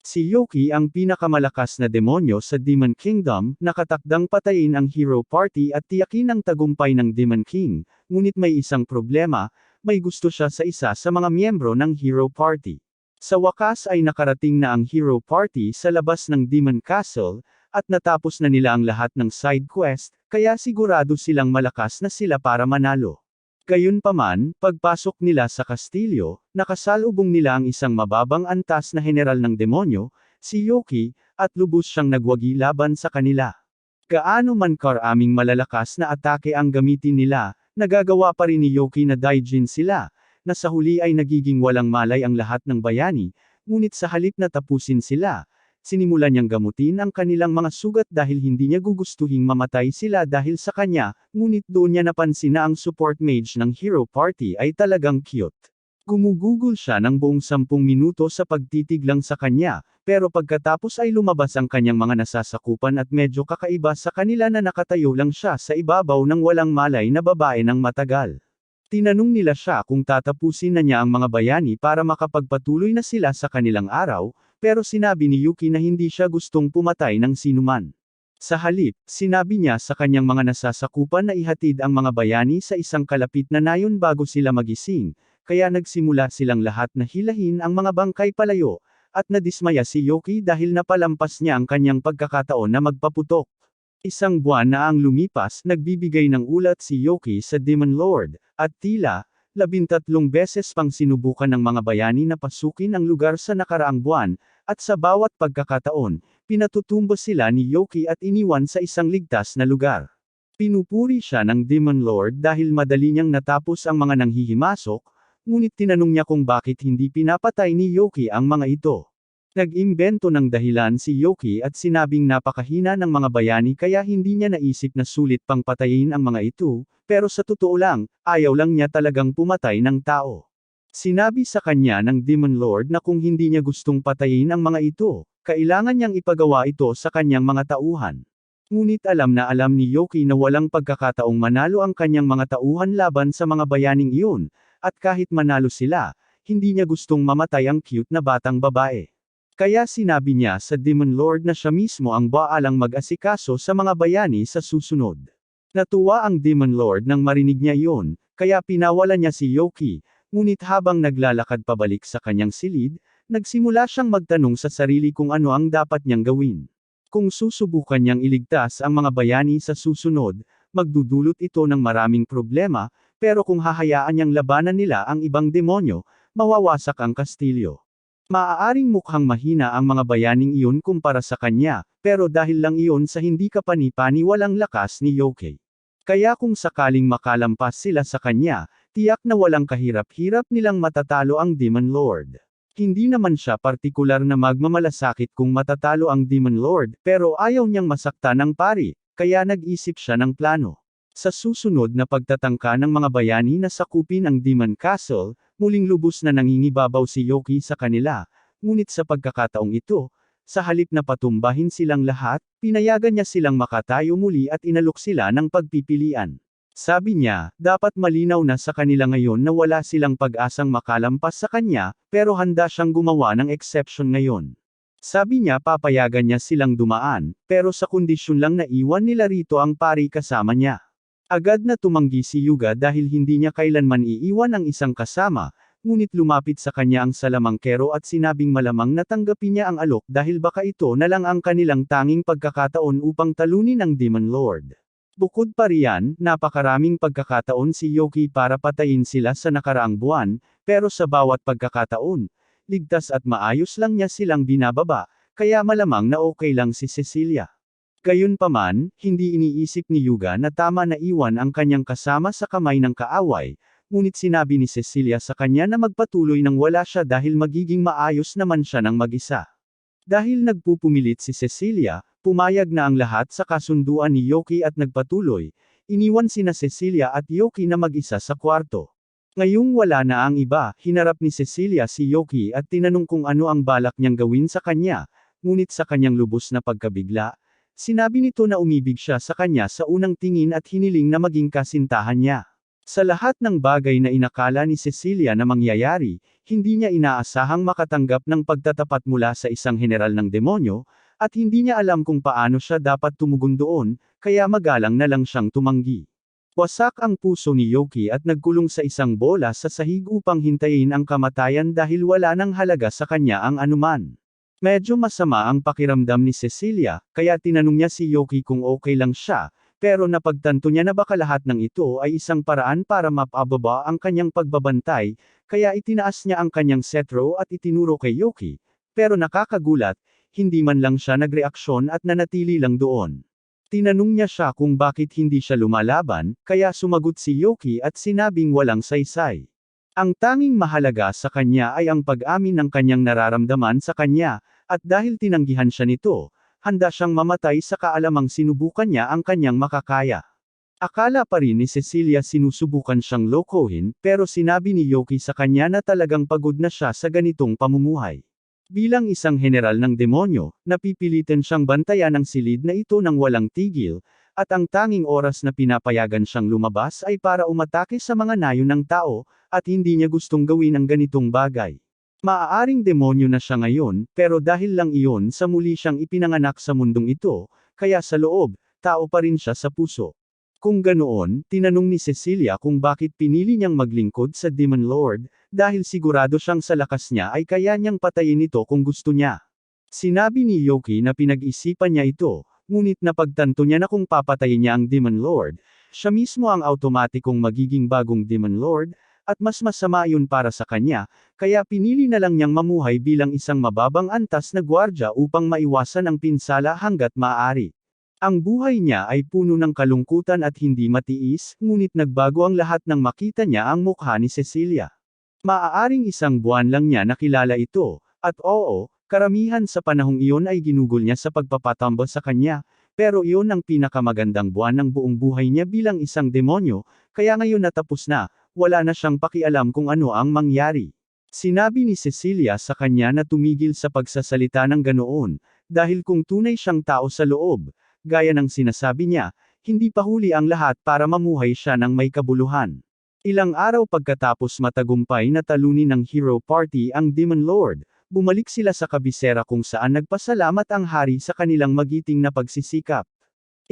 Si Yoki ang pinakamalakas na demonyo sa Demon Kingdom, nakatakdang patayin ang Hero Party at tiyakin ang tagumpay ng Demon King, ngunit may isang problema, may gusto siya sa isa sa mga miyembro ng Hero Party. Sa wakas ay nakarating na ang Hero Party sa labas ng Demon Castle, at natapos na nila ang lahat ng side quest, kaya sigurado silang malakas na sila para manalo. Gayunpaman, pagpasok nila sa kastilyo, nakasalubong nila ang isang mababang antas na general ng demonyo, si Yoki, at lubos siyang nagwagi laban sa kanila. Gaano man karaming malalakas na atake ang gamitin nila, nagagawa pa rin ni Yoki na daijin sila, na sa huli ay nagiging walang malay ang lahat ng bayani, ngunit sa halip na tapusin sila, sinimulan niyang gamutin ang kanilang mga sugat dahil hindi niya gugustuhing mamatay sila dahil sa kanya, ngunit doon niya napansin na ang support mage ng Hero Party ay talagang cute. Gumugugol siya ng buong 10 minuto sa pagtitig lang sa kanya, pero pagkatapos ay lumabas ang kanyang mga nasasakupan at medyo kakaiba sa kanila na nakatayo lang siya sa ibabaw ng walang malay na babae ng matagal. Tinanong nila siya kung tatapusin na niya ang mga bayani para makapagpatuloy na sila sa kanilang araw, pero sinabi ni Yuki na hindi siya gustong pumatay ng sinuman. Sa halip, sinabi niya sa kanyang mga nasasakupan na ihatid ang mga bayani sa isang kalapit na nayon bago sila magising, kaya nagsimula silang lahat na hilahin ang mga bangkay palayo, at nadismaya si Yuki dahil napalampas niya ang kanyang pagkakataon na magpaputok. Isang buwan na ang lumipas, nagbibigay ng ulat si Yoki sa Demon Lord, at tila, 13 beses pang sinubukan ng mga bayani na pasukin ang lugar sa nakaraang buwan, at sa bawat pagkakataon, pinatutumba sila ni Yoki at iniwan sa isang ligtas na lugar. Pinupuri siya ng Demon Lord dahil madali niyang natapos ang mga nanghihimasok, ngunit tinanong niya kung bakit hindi pinapatay ni Yoki ang mga ito. Nag-imbento ng dahilan si Yoki at sinabing napakahina ng mga bayani kaya hindi niya naisip na sulit pang patayin ang mga ito, pero sa totoo lang, ayaw lang niya talagang pumatay ng tao. Sinabi sa kanya ng Demon Lord na kung hindi niya gustong patayin ang mga ito, kailangan niyang ipagawa ito sa kanyang mga tauhan. Ngunit alam ni Yoki na walang pagkakataong manalo ang kanyang mga tauhan laban sa mga bayaning iyon, at kahit manalo sila, hindi niya gustong mamatay ang cute na batang babae. Kaya sinabi niya sa Demon Lord na siya mismo ang baalang mag-asikaso sa mga bayani sa susunod. Natuwa ang Demon Lord nang marinig niya iyon, kaya pinawalan niya si Yoki, ngunit habang naglalakad pabalik sa kanyang silid, nagsimula siyang magtanong sa sarili kung ano ang dapat niyang gawin. Kung susubukan niyang iligtas ang mga bayani sa susunod, magdudulot ito ng maraming problema, pero kung hahayaan niyang labanan nila ang ibang demonyo, mawawasak ang kastilyo. Maaaring mukhang mahina ang mga bayaning iyon kumpara sa kanya, pero dahil lang iyon sa hindi kapani-pani walang lakas ni Yoki. Kaya kung sakaling makalampas sila sa kanya, tiyak na walang kahirap-hirap nilang matatalo ang Demon Lord. Hindi naman siya partikular na magmamalasakit kung matatalo ang Demon Lord, pero ayaw niyang masaktan ang pari, kaya nag-isip siya ng plano. Sa susunod na pagtatangka ng mga bayani na sakupin ang Demon Castle, muling lubos na nangingibabaw si Yoki sa kanila, ngunit sa pagkakataong ito, sa halip na patumbahin silang lahat, pinayagan niya silang makatayo muli at inalok sila ng pagpipilian. Sabi niya, dapat malinaw na sa kanila ngayon na wala silang pag-asang makalampas sa kanya, pero handa siyang gumawa ng exception ngayon. Sabi niya papayagan niya silang dumaan, pero sa kondisyon lang na iwan nila rito ang pari kasama niya. Agad na tumanggi si Yuga dahil hindi niya kailanman iiwan ang isang kasama, ngunit lumapit sa kanya ang salamangkero at sinabing malamang natanggapin niya ang alok dahil baka ito na lang ang kanilang tanging pagkakataon upang talunin ang Demon Lord. Bukod pa riyan, napakaraming pagkakataon si Yoki para patayin sila sa nakaraang buwan, pero sa bawat pagkakataon, ligtas at maayos lang niya silang binababa, kaya malamang na okay lang si Cecilia. Gayunpaman, hindi iniisip ni Yuga na tama na iwan ang kanyang kasama sa kamay ng kaaway, ngunit sinabi ni Cecilia sa kanya na magpatuloy nang wala siya dahil magiging maayos naman siya ng mag-isa. Dahil nagpupumilit si Cecilia, pumayag na ang lahat sa kasunduan ni Yoki at nagpatuloy, iniwan sina Cecilia at Yoki na mag-isa sa kwarto. Ngayong wala na ang iba, hinarap ni Cecilia si Yoki at tinanong kung ano ang balak niyang gawin sa kanya, ngunit sa kanyang lubos na pagkabigla, sinabi nito na umibig siya sa kanya sa unang tingin at hiniling na maging kasintahan niya. Sa lahat ng bagay na inakala ni Cecilia na mangyayari, hindi niya inaasahang makatanggap ng pagtatapat mula sa isang general ng demonyo, at hindi niya alam kung paano siya dapat tumugon doon, kaya magalang na lang siyang tumanggi. Wasak ang puso ni Yoki at nagkulong sa isang bola sa sahig upang hintayin ang kamatayan dahil wala nang halaga sa kanya ang anuman. Medyo masama ang pakiramdam ni Cecilia, kaya tinanong niya si Yoki kung okay lang siya, pero napagtanto niya na baka lahat ng ito ay isang paraan para mapababa ang kanyang pagbabantay, kaya itinaas niya ang kanyang cetro at itinuro kay Yoki, pero nakakagulat, hindi man lang siya nagreaksyon at nanatili lang doon. Tinanong niya siya kung bakit hindi siya lumalaban, kaya sumagot si Yoki at sinabing walang saysay. Ang tanging mahalaga sa kanya ay ang pag-amin ng kanyang nararamdaman sa kanya, at dahil tinanggihan siya nito, handa siyang mamatay sa kaalamang sinubukan niya ang kanyang makakaya. Akala pa rin ni Cecilia sinusubukan siyang lokohin, pero sinabi ni Yoki sa kanya na talagang pagod na siya sa ganitong pamumuhay. Bilang isang general ng demonyo, napipilitan siyang bantayan ang silid na ito ng walang tigil, at ang tanging oras na pinapayagan siyang lumabas ay para umatake sa mga nayon ng tao, at hindi niya gustong gawin ang ganitong bagay. Maaaring demonyo na siya ngayon, pero dahil lang iyon sa muli siyang ipinanganak sa mundong ito, kaya sa loob, tao pa rin siya sa puso. Kung ganoon, tinanong ni Cecilia kung bakit pinili niyang maglingkod sa Demon Lord, dahil sigurado siyang sa lakas niya ay kaya niyang patayin ito kung gusto niya. Sinabi ni Yoki na pinag-isipan niya ito, ngunit napagtanto niya na kung papatayin niya ang Demon Lord, siya mismo ang automatikong magiging bagong Demon Lord, at mas masama yun para sa kanya, kaya pinili na lang niyang mamuhay bilang isang mababang antas na gwardya upang maiwasan ang pinsala hanggat maaari. Ang buhay niya ay puno ng kalungkutan at hindi matiis, ngunit nagbago ang lahat nang makita niya ang mukha ni Cecilia. Maaaring isang buwan lang niya nakilala ito, at oo, karamihan sa panahong iyon ay ginugol niya sa pagpapatambal sa kanya, pero iyon ang pinakamagandang buwan ng buong buhay niya bilang isang demonyo, kaya ngayon natapos na, wala na siyang pakialam kung ano ang mangyari. Sinabi ni Cecilia sa kanya na tumigil sa pagsasalita ng ganoon, dahil kung tunay siyang tao sa loob, gaya ng sinasabi niya, hindi pa huli ang lahat para mamuhay siya ng may kabuluhan. Ilang araw pagkatapos matagumpay na talunin ng Hero Party ang Demon Lord, bumalik sila sa kabisera kung saan nagpasalamat ang hari sa kanilang magiting na pagsisikap.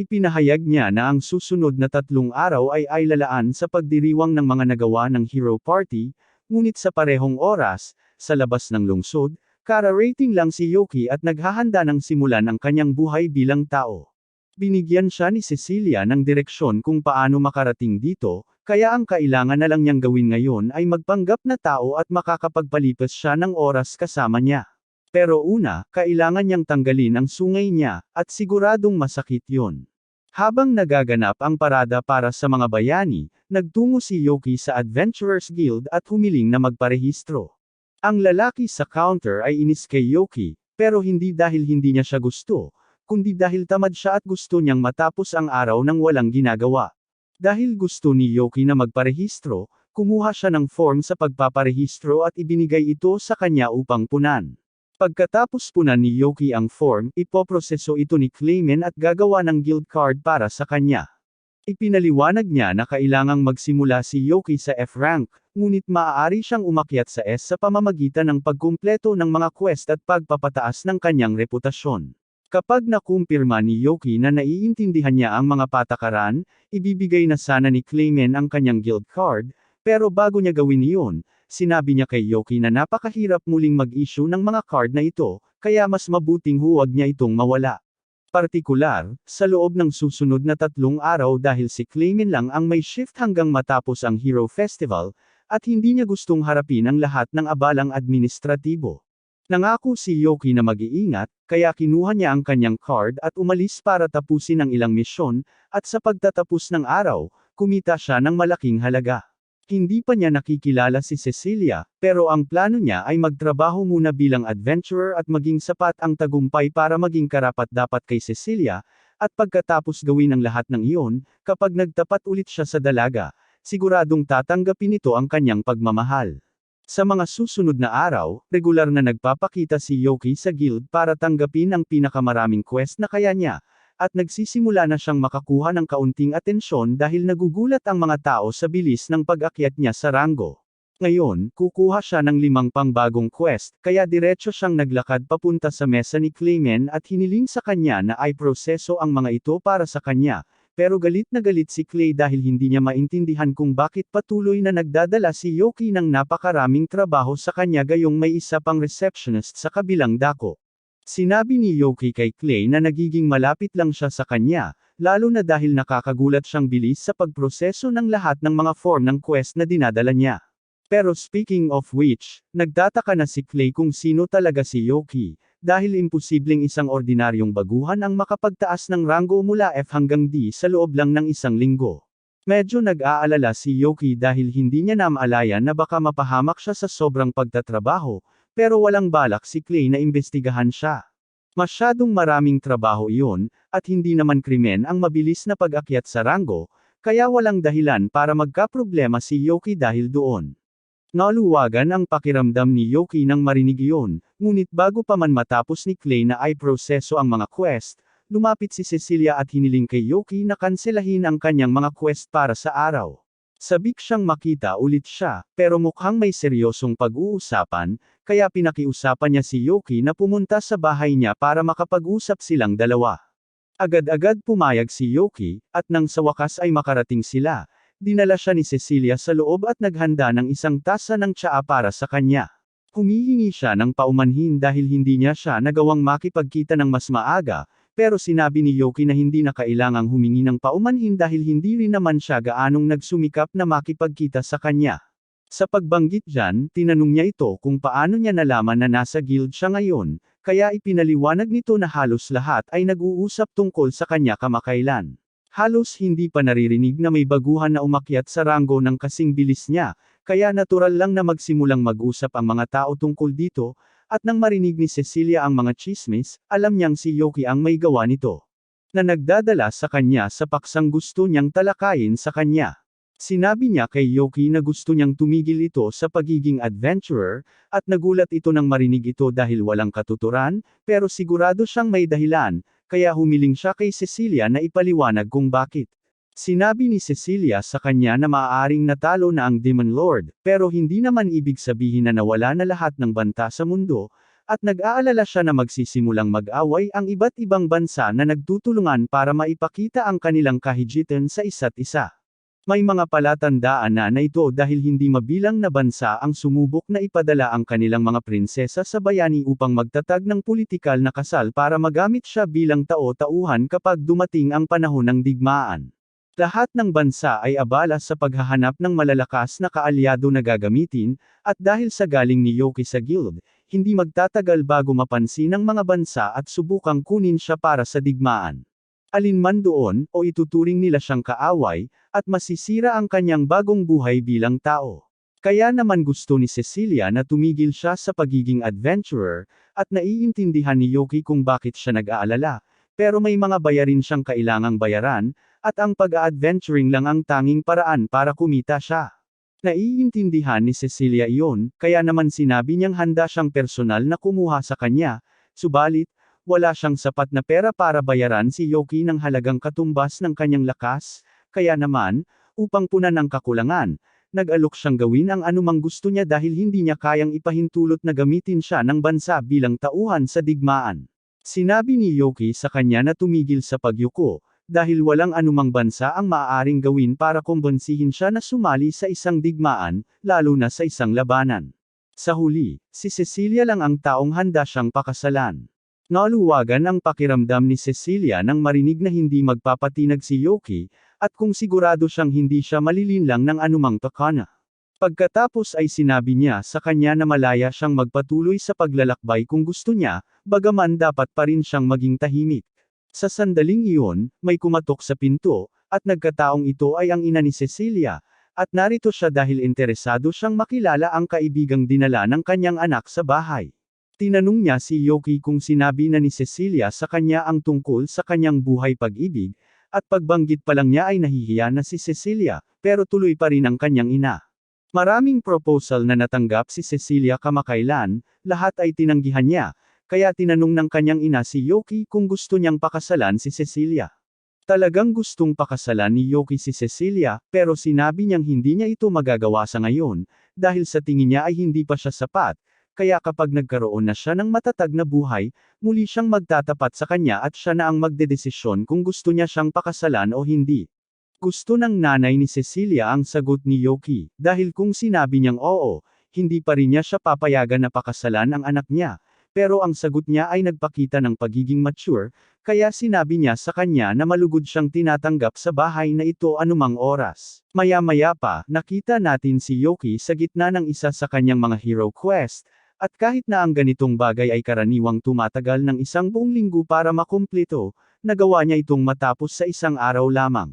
Ipinahayag niya na ang susunod na 3 araw ay lalaan sa pagdiriwang ng mga nagawa ng Hero Party, ngunit sa parehong oras, sa labas ng lungsod, kara-rating lang si Yoki at naghahanda ng simulan ang kanyang buhay bilang tao. Binigyan siya ni Cecilia ng direksyon kung paano makarating dito, kaya ang kailangan na lang niyang gawin ngayon ay magpanggap na tao at makakapagpalipas siya ng oras kasama niya. Pero una, kailangan niyang tanggalin ang sungay niya, at siguradong masakit yon. Habang nagaganap ang parada para sa mga bayani, nagtungo si Yoki sa Adventurers Guild at humiling na magparehistro. Ang lalaki sa counter ay inis kay Yoki, pero hindi dahil hindi niya siya gusto, kundi dahil tamad siya at gusto niyang matapos ang araw nang walang ginagawa. Dahil gusto ni Yoki na magparehistro, kumuha siya ng form sa pagpaparehistro at ibinigay ito sa kanya upang punan. Pagkatapos punan ni Yoki ang form, ipoproseso ito ni Clayman at gagawa ng guild card para sa kanya. Ipinaliwanag niya na kailangang magsimula si Yoki sa F rank, ngunit maaari siyang umakyat sa S sa pamamagitan ng pagkumpleto ng mga quest at pagpapataas ng kanyang reputasyon. Kapag nakumpirma ni Yoki na naiintindihan niya ang mga patakaran, ibibigay na sana ni Clayman ang kanyang guild card, pero bago niya gawin iyon, sinabi niya kay Yoki na napakahirap muling mag-issue ng mga card na ito, kaya mas mabuting huwag niya itong mawala. Partikular, sa loob ng susunod na 3 araw dahil si Clayman lang ang may shift hanggang matapos ang Hero Festival, at hindi niya gustong harapin ang lahat ng abalang administratibo. Nangako si Yoki na mag-iingat, kaya kinuha niya ang kanyang card at umalis para tapusin ang ilang misyon, at sa pagtatapos ng araw, kumita siya ng malaking halaga. Hindi pa niya nakikilala si Cecilia, pero ang plano niya ay magtrabaho muna bilang adventurer at maging sapat ang tagumpay para maging karapat-dapat kay Cecilia, at pagkatapos gawin ang lahat ng iyon, kapag nagtapat ulit siya sa dalaga, siguradong tatanggapin nito ang kanyang pagmamahal. Sa mga susunod na araw, regular na nagpapakita si Yoki sa guild para tanggapin ang pinakamaraming quest na kaya niya, at nagsisimula na siyang makakuha ng kaunting atensyon dahil nagugulat ang mga tao sa bilis ng pag-akyat niya sa ranggo. Ngayon, kukuha siya ng 5 pang bagong quest, kaya diretso siyang naglakad papunta sa mesa ni Clayman at hiniling sa kanya na ay proseso ang mga ito para sa kanya. Pero galit na galit si Clay dahil hindi niya maintindihan kung bakit patuloy na nagdadala si Yoki ng napakaraming trabaho sa kanya gayong may isa pang receptionist sa kabilang dako. Sinabi ni Yoki kay Clay na nagiging malapit lang siya sa kanya, lalo na dahil nakakagulat siyang bilis sa pagproseso ng lahat ng mga form ng quest na dinadala niya. Pero speaking of which, nagtataka na si Clay kung sino talaga si Yoki, dahil imposibleng isang ordinaryong baguhan ang makapagtaas ng ranggo mula F hanggang D sa loob lang ng isang linggo. Medyo nag-aalala si Yoki dahil hindi niya naamalayan na baka mapahamak siya sa sobrang pagtatrabaho, pero walang balak si Clay na imbestigahan siya. Masyadong maraming trabaho iyon, at hindi naman krimen ang mabilis na pag-akyat sa ranggo, kaya walang dahilan para magkaproblema si Yoki dahil doon. Naluwagan ang pakiramdam ni Yoki nang marinig iyon, ngunit bago pa man matapos ni Clay na ay proseso ang mga quest, lumapit si Cecilia at hiniling kay Yoki na kanselahin ang kanyang mga quest para sa araw. Sabik siyang makita ulit siya, pero mukhang may seryosong pag-uusapan, kaya pinakiusapan niya si Yoki na pumunta sa bahay niya para makapag-usap silang dalawa. Agad-agad pumayag si Yoki, at nang sa wakas ay makarating sila, dinala siya ni Cecilia sa loob at naghanda ng isang tasa ng tsaa para sa kanya. Humihingi siya ng paumanhin dahil hindi niya siya nagawang makipagkita ng mas maaga, pero sinabi ni Yoki na hindi na kailangang humingi ng paumanhin dahil hindi rin naman siya gaanong nagsumikap na makipagkita sa kanya. Sa pagbanggit dyan, tinanong niya ito kung paano niya nalaman na nasa guild siya ngayon, kaya ipinaliwanag nito na halos lahat ay nag-uusap tungkol sa kanya kamakailan. Halos hindi pa naririnig na may baguhan na umakyat sa ranggo ng kasing bilis niya, kaya natural lang na magsimulang mag-usap ang mga tao tungkol dito, at nang marinig ni Cecilia ang mga chismis, alam niyang si Yoki ang may gawa nito. Na nagdadala sa kanya sa paksang gusto niyang talakayin sa kanya. Sinabi niya kay Yoki na gusto niyang tumigil ito sa pagiging adventurer, at nagulat ito nang marinig ito dahil walang katuturan, pero sigurado siyang may dahilan, kaya humiling siya kay Cecilia na ipaliwanag kung bakit. Sinabi ni Cecilia sa kanya na maaaring natalo na ang Demon Lord, pero hindi naman ibig sabihin na nawala na lahat ng banta sa mundo, at nag-aalala siya na magsisimulang mag-away ang iba't ibang bansa na nagtutulungan para maipakita ang kanilang kahijitan sa isa't isa. May mga palatandaan na ito dahil hindi mabilang na bansa ang sumubok na ipadala ang kanilang mga prinsesa sa bayani upang magtatag ng politikal na kasal para magamit siya bilang tao-tauhan kapag dumating ang panahon ng digmaan. Lahat ng bansa ay abala sa paghahanap ng malalakas na kaalyado na gagamitin, at dahil sa galing ni Yoki sa guild, hindi magtatagal bago mapansin ng mga bansa at subukang kunin siya para sa digmaan. Alinman doon, o ituturing nila siyang kaaway, at masisira ang kanyang bagong buhay bilang tao. Kaya naman gusto ni Cecilia na tumigil siya sa pagiging adventurer, at naiintindihan ni Yoki kung bakit siya nag-aalala, pero may mga bayarin siyang kailangang bayaran, at ang pag-a-adventuring lang ang tanging paraan para kumita siya. Naiintindihan ni Cecilia iyon, kaya naman sinabi niyang handa siyang personal na kumuha sa kanya, subalit, wala siyang sapat na pera para bayaran si Yoki ng halagang katumbas ng kanyang lakas, kaya naman, upang punan ang kakulangan, nag-alok siyang gawin ang anumang gusto niya dahil hindi niya kayang ipahintulot na gamitin siya ng bansa bilang tauhan sa digmaan. Sinabi ni Yoki sa kanya na tumigil sa pagyuko, dahil walang anumang bansa ang maaaring gawin para kumbonsihin siya na sumali sa isang digmaan, lalo na sa isang labanan. Sa huli, si Cecilia lang ang taong handa siyang pakasalan. Naluwagan ang pakiramdam ni Cecilia nang marinig na hindi magpapatinag si Yoki, at kung sigurado siyang hindi siya malilinlang ng anumang pakana. Pagkatapos ay sinabi niya sa kanya na malaya siyang magpatuloy sa paglalakbay kung gusto niya, bagaman dapat pa rin siyang maging tahimik. Sa sandaling iyon, may kumatok sa pinto, at nagkataong ito ay ang ina ni Cecilia, at narito siya dahil interesado siyang makilala ang kaibigang dinala ng kanyang anak sa bahay. Tinanong niya si Yoki kung sinabi na ni Cecilia sa kanya ang tungkol sa kanyang buhay pag-ibig, at pagbanggit pa lang niya ay nahihiya na si Cecilia, pero tuloy pa rin ang kanyang ina. Maraming proposal na natanggap si Cecilia kamakailan, lahat ay tinanggihan niya, kaya tinanong ng kanyang ina si Yoki kung gusto niyang pakasalan si Cecilia. Talagang gustong pakasalan ni Yoki si Cecilia, pero sinabi niyang hindi niya ito magagawa sa ngayon, dahil sa tingin niya ay hindi pa siya sapat, kaya kapag nagkaroon na siya ng matatag na buhay, muli siyang magtatapat sa kanya at siya na ang magdedesisyon kung gusto niya siyang pakasalan o hindi. Gusto ng nanay ni Cecilia ang sagot ni Yoki, dahil kung sinabi niyang oo, hindi pa rin niya siya papayagan na pakasalan ang anak niya. Pero ang sagot niya ay nagpakita ng pagiging mature, kaya sinabi niya sa kanya na malugod siyang tinatanggap sa bahay na ito anumang oras. Maya-maya pa, nakita natin si Yoki sa gitna ng isa sa kanyang mga hero quest, at kahit na ang ganitong bagay ay karaniwang tumatagal ng isang buong linggo para makumpleto, nagawa niya itong matapos sa isang araw lamang.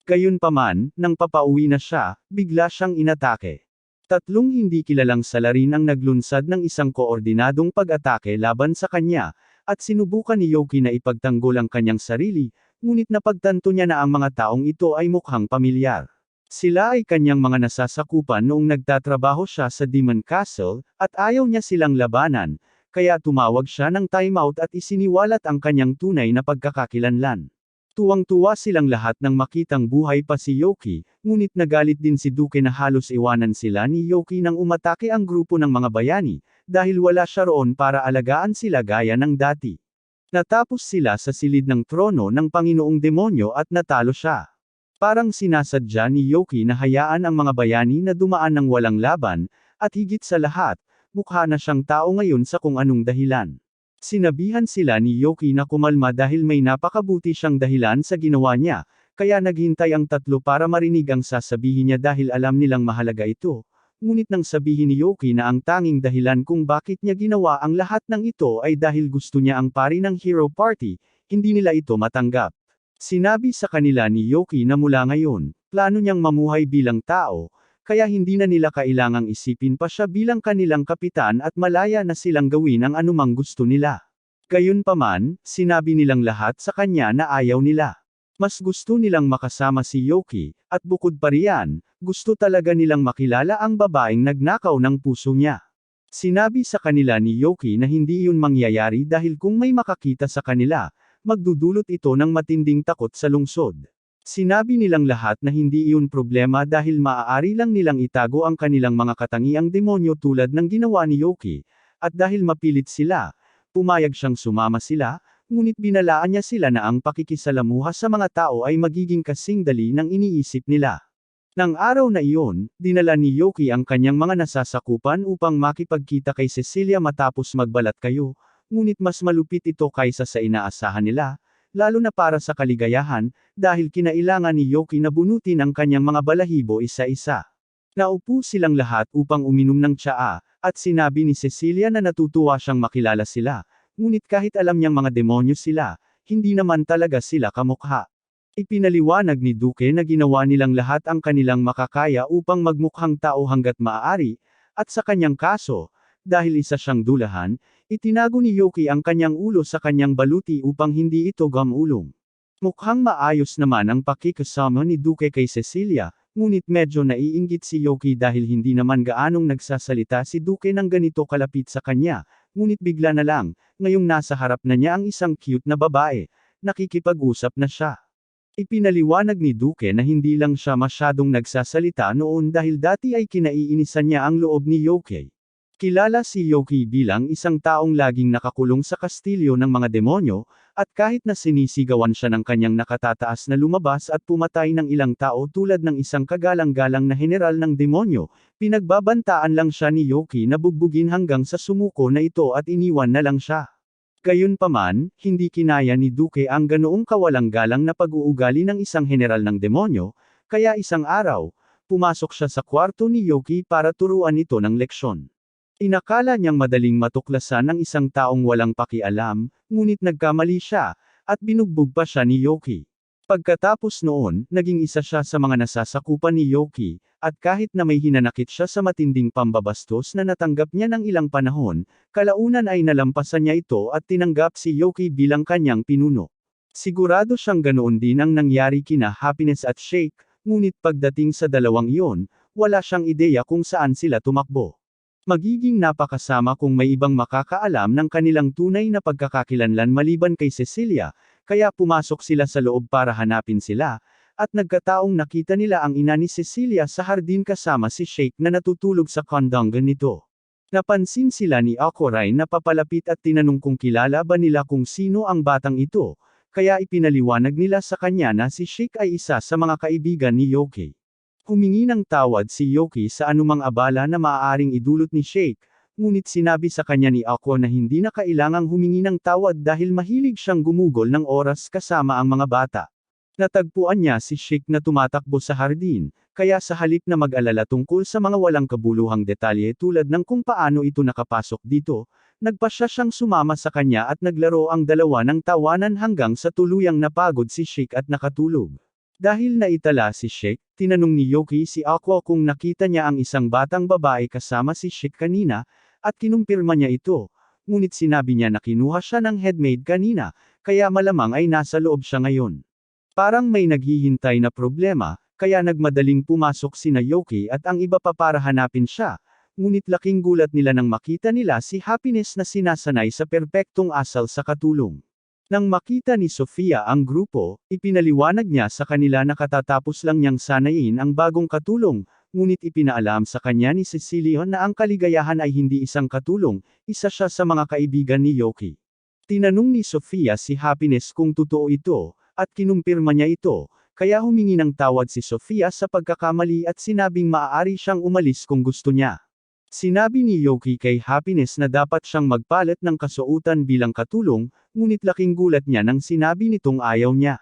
Gayunpaman, nang papauwi na siya, bigla siyang inatake. Tatlong hindi kilalang salarin ang naglunsad ng isang koordinadong pag-atake laban sa kanya, at sinubukan ni Yoki na ipagtanggol ang kanyang sarili, ngunit napagtanto niya na ang mga taong ito ay mukhang pamilyar. Sila ay kanyang mga nasasakupan noong nagtatrabaho siya sa Demon Castle, at ayaw niya silang labanan, kaya tumawag siya ng timeout at isiniwalat ang kanyang tunay na pagkakakilanlan. Tuwang-tuwa silang lahat nang makitang buhay pa si Yoki, ngunit nagalit din si Duke na halos iwanan sila ni Yoki nang umatake ang grupo ng mga bayani, dahil wala siya roon para alagaan sila gaya ng dati. Natapos sila sa silid ng trono ng Panginoong Demonyo at natalo siya. Parang sinasadya ni Yoki na hayaan ang mga bayani na dumaan ng walang laban, at higit sa lahat, mukha na siyang tao ngayon sa kung anong dahilan. Sinabihan sila ni Yoki na kumalma dahil may napakabuti siyang dahilan sa ginawa niya, kaya naghintay ang tatlo para marinig ang sasabihin niya dahil alam nilang mahalaga ito. Ngunit nang sabihin ni Yoki na ang tanging dahilan kung bakit niya ginawa ang lahat ng ito ay dahil gusto niya ang pari ng hero party, hindi nila ito matanggap. Sinabi sa kanila ni Yoki na mula ngayon, plano niyang mamuhay bilang tao, kaya hindi na nila kailangang isipin pa siya bilang kanilang kapitan at malaya na silang gawin ang anumang gusto nila. Gayunpaman, sinabi nilang lahat sa kanya na ayaw nila. Mas gusto nilang makasama si Yoki, at bukod pa riyan, gusto talaga nilang makilala ang babaeng nagnakaw ng puso niya. Sinabi sa kanila ni Yoki na hindi iyon mangyayari dahil kung may makakita sa kanila, magdudulot ito ng matinding takot sa lungsod. Sinabi nilang lahat na hindi iyon problema dahil maaari lang nilang itago ang kanilang mga katangiang demonyo tulad ng ginawa ni Yoki, at dahil mapilit sila, pumayag siyang sumama sila, ngunit binalaan niya sila na ang pakikisalamuha sa mga tao ay magiging kasing dali ng iniisip nila. Nang araw na iyon, dinala ni Yoki ang kanyang mga nasasakupan upang makipagkita kay Cecilia matapos magbalat kayo, ngunit mas malupit ito kaysa sa inaasahan nila, lalo na para sa kaligayahan, dahil kinailangan ni Yoki na bunutin ang kanyang mga balahibo isa-isa. Naupo silang lahat upang uminom ng tsaa, at sinabi ni Cecilia na natutuwa siyang makilala sila, ngunit kahit alam niyang mga demonyo sila, hindi naman talaga sila kamukha. Ipinaliwanag ni Duke na ginawa nilang lahat ang kanilang makakaya upang magmukhang tao hanggat maaari, at sa kanyang kaso, dahil isa siyang dulahan, itinago ni Yoki ang kanyang ulo sa kanyang baluti upang hindi ito gamulong. Mukhang maayos naman ang pakikasama ni Duke kay Cecilia, ngunit medyo naiinggit si Yoki dahil hindi naman gaanong nagsasalita si Duke ng ganito kalapit sa kanya, ngunit bigla na lang, ngayong nasa harap na niya ang isang cute na babae, nakikipag-usap na siya. Ipinaliwanag ni Duke na hindi lang siya masyadong nagsasalita noon dahil dati ay kinaiinisan niya ang loob ni Yoki. Kilala si Yoki bilang isang taong laging nakakulong sa kastilyo ng mga demonyo, at kahit na sinisigawan siya ng kanyang nakatataas na lumabas at pumatay ng ilang tao tulad ng isang kagalang-galang na general ng demonyo, pinagbabantaan lang siya ni Yoki na bugbugin hanggang sa sumuko na ito at iniwan na lang siya. Gayunpaman, hindi kinaya ni Duke ang ganoong kawalang-galang na pag-uugali ng isang general ng demonyo, kaya isang araw, pumasok siya sa kwarto ni Yoki para turuan ito ng leksyon. Inakala niyang madaling matuklasan ng isang taong walang pakialam, ngunit nagkamali siya, at binugbog pa siya ni Yoki. Pagkatapos noon, naging isa siya sa mga nasasakupan ni Yoki, at kahit na may hinanakit siya sa matinding pambabastos na natanggap niya ng ilang panahon, kalaunan ay nalampasan niya ito at tinanggap si Yoki bilang kanyang pinuno. Sigurado siyang ganoon din ang nangyari kina Happiness at Shake, ngunit pagdating sa dalawang iyon, wala siyang ideya kung saan sila tumakbo. Magiging napakasama kung may ibang makakaalam ng kanilang tunay na pagkakakilanlan maliban kay Cecilia, kaya pumasok sila sa loob para hanapin sila, at nagkataong nakita nila ang ina ni Cecilia sa hardin kasama si Sheikh na natutulog sa kondongan nito. Napansin sila ni Akoray na papalapit at tinanong kung kilala ba nila kung sino ang batang ito, kaya ipinaliwanag nila sa kanya na si Sheikh ay isa sa mga kaibigan ni Yoki. Humingi ng tawad si Yoki sa anumang abala na maaaring idulot ni Sheikh, ngunit sinabi sa kanya ni Ako na hindi na kailangang humingi ng tawad dahil mahilig siyang gumugol ng oras kasama ang mga bata. Natagpuan niya si Sheikh na tumatakbo sa hardin, kaya sa halip na mag-alala tungkol sa mga walang kabuluhang detalye tulad ng kung paano ito nakapasok dito, nagpasya siyang sumama sa kanya at naglaro ang dalawa ng tawanan hanggang sa tuluyang napagod si Sheikh at nakatulog. Dahil naitala si Sheikh, tinanong ni Yoki si Aqua kung nakita niya ang isang batang babae kasama si Sheikh kanina, at kinumpirma niya ito, ngunit sinabi niya na kinuha siya ng headmaid kanina, kaya malamang ay nasa loob siya ngayon. Parang may naghihintay na problema, kaya nagmadaling pumasok sina Yoki at ang iba pa para hanapin siya, ngunit laking gulat nila nang makita nila si Happiness na sinasanay sa perpektong asal sa katulong. Nang makita ni Sofia ang grupo, ipinaliwanag niya sa kanila na katatapos lang niyang sanayin ang bagong katulong, ngunit ipinaalam sa kanya ni Cecilia na ang kaligayahan ay hindi isang katulong, isa siya sa mga kaibigan ni Yoki. Tinanong ni Sofia si Happiness kung totoo ito, at kinumpirma niya ito, kaya humingi ng tawad si Sofia sa pagkakamali at sinabing maaari siyang umalis kung gusto niya. Sinabi ni Yoki kay Happiness na dapat siyang magpalit ng kasuotan bilang katulong, ngunit laking gulat niya nang sinabi nitong ayaw niya.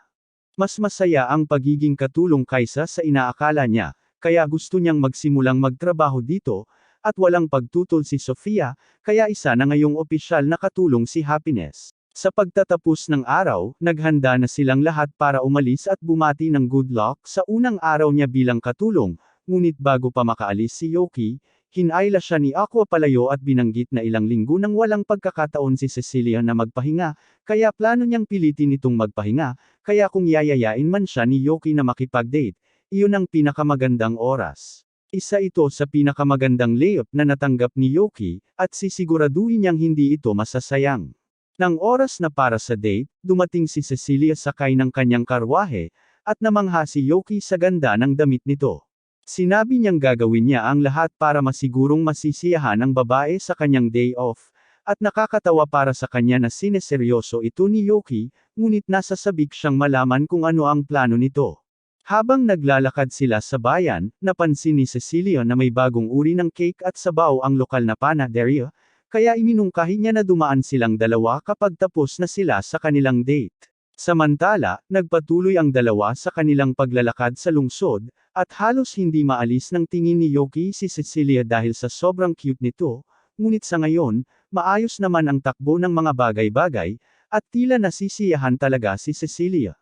Mas masaya ang pagiging katulong kaysa sa inaakala niya, kaya gusto niyang magsimulang magtrabaho dito, at walang pagtutol si Sofia, kaya isa na ngayong opisyal na katulong si Happiness. Sa pagtatapos ng araw, naghanda na silang lahat para umalis at bumati ng good luck sa unang araw niya bilang katulong, ngunit bago pa makaalis si Yoki, hinayla siya ni Aqua palayo at binanggit na ilang linggo nang walang pagkakataon si Cecilia na magpahinga, kaya plano niyang pilitin itong magpahinga, kaya kung yayayain man siya ni Yoki na makipag-date, iyon ang pinakamagandang oras. Isa ito sa pinakamagandang layup na natanggap ni Yoki, at sisiguraduhin niyang hindi ito masasayang. Nang oras na para sa date, dumating si Cecilia sakay ng kanyang karwahe, at namangha si Yoki sa ganda ng damit nito. Sinabi niyang gagawin niya ang lahat para masigurong masisiyahan ang babae sa kanyang day off, at nakakatawa para sa kanya na sineseryoso ito ni Yoki, ngunit nasasabik siyang malaman kung ano ang plano nito. Habang naglalakad sila sa bayan, napansin ni Cecilia na may bagong uri ng cake at sabaw ang lokal na panaderia, kaya iminungkahi niya na dumaan silang dalawa kapag tapos na sila sa kanilang date. Samantala, nagpatuloy ang dalawa sa kanilang paglalakad sa lungsod, at halos hindi maalis ng tingin ni Yoki si Cecilia dahil sa sobrang cute nito, ngunit sa ngayon, maayos naman ang takbo ng mga bagay-bagay, at tila nasisiyahan talaga si Cecilia.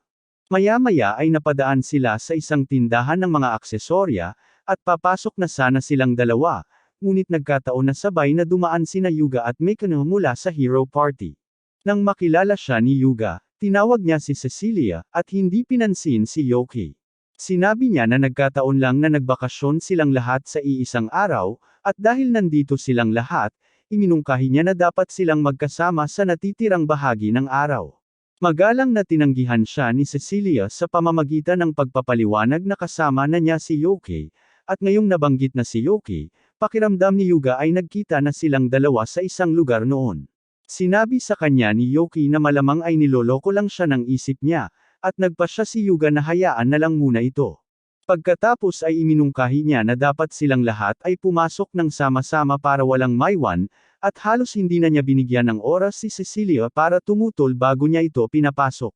Maya-maya ay napadaan sila sa isang tindahan ng mga aksesorya, at papasok na sana silang dalawa, ngunit nagkataon na sabay na dumaan sina Yuga at Mikano mula sa Hero Party. Nang makilala siya ni Yuga, tinawag niya si Cecilia, at hindi pinansin si Yoki. Sinabi niya na nagkataon lang na nagbakasyon silang lahat sa iisang araw, at dahil nandito silang lahat, iminungkahi niya na dapat silang magkasama sa natitirang bahagi ng araw. Magalang na tinanggihan siya ni Cecilia sa pamamagitan ng pagpapaliwanag na kasama na niya si Yoki, at ngayong nabanggit na si Yoki, pakiramdam ni Yuga ay nagkita na silang dalawa sa isang lugar noon. Sinabi sa kanya ni Yoki na malamang ay niloloko lang siya ng isip niya, at nagpasya si Yuga na hayaan na lang muna ito. Pagkatapos ay iminungkahi niya na dapat silang lahat ay pumasok ng sama-sama para walang maiwan, at halos hindi na niya binigyan ng oras si Cecilia para tumutol bago niya ito pinapasok.